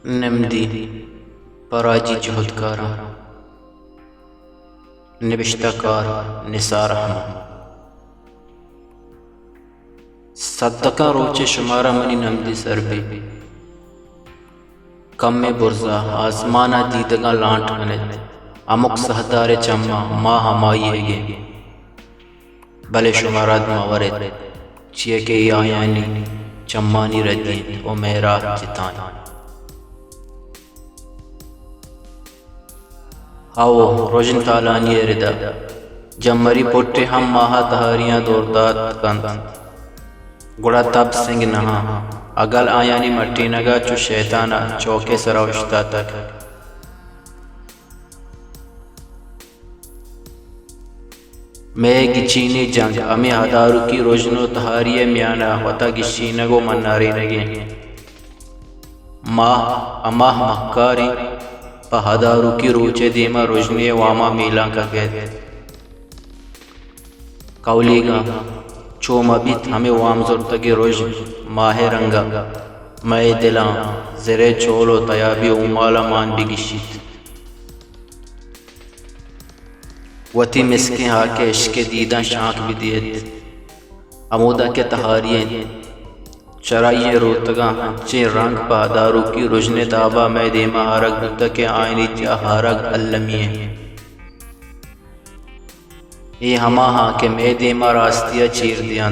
नमदी पराजी जुहदकारा निबिश्ताकार निसार सद्दका रोचे शुमारा मनी नमदी सरबे कम में बुरजा आसमाना दीदगा लांट कनत अमुक सहदारे चम्मा माँ हमाई है भले शुमाराद मावरत चिये के आयानी चम्मानी रदी ओ मेरा चितान आओ रोजन तालानी रिदा जमरी पोटे हम माहा तहारियां दौरदात कंद गुड़ा तब सिंह नहा अगल आयानी मट्टी नगा चु शैताना चौके सराउश्ता तक मैं गिचीनी जंग अमे आदारू की रोजनो तहारिये म्याना वता गिशीनगो मन्नारी नगे माह अमाह मक्कारी पहादारू की रोचे देमा रोजने वामा मेला का गए कौलीगा चोम अबित हमें वाम जुर्तगे रोज माहे रंगा मैं दिला जरे चोलो तयाबी उमाला मान बिगिशित वती मिसके हाके इश्के दीदा शाख भी दियत अमूदा के तहारिये चराइये रोतगा चे रंग पहादारू की रुजने दाबा मैं देमा हारग बुद्ध के आयनी जा हारग अल्लमिये ये हमा हाँ के मैं देमा रास्तिया चीर दिया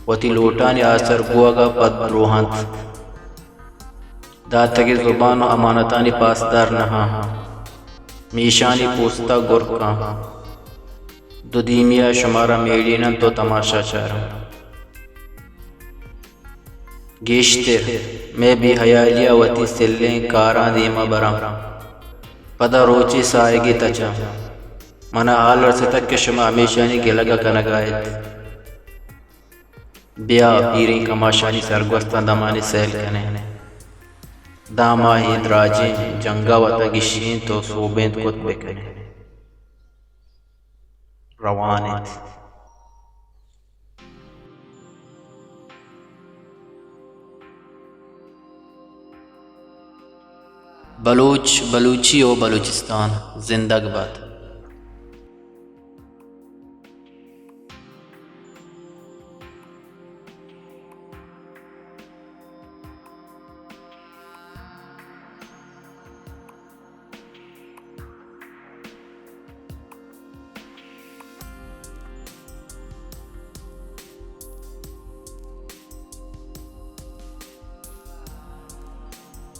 वती लोटान आसर बुआगा पद रोहंत दातगे जुबान अमानतानी पासदार नहा मीशानी पोस्ता गुरका दुदीमिया शुमारा मेड़ीना तो तमाशा चारा गेश्तिर मैं भी हयालिया वती सिल्ले कारा देमा बरा पदा रोची साएगी तचा मना हाल रसे तक के शुमा हमेशानी गिलगा कनगायत ब्या पीरी कमाशानी सरगोस्ता दमानी सैल कने दामा ही द्राजे जंगा वता गिशीन तो सोबेंत कुत बेकने रवानित बलूच बलूची ओ बलूचिस्तान जिंदाबाद।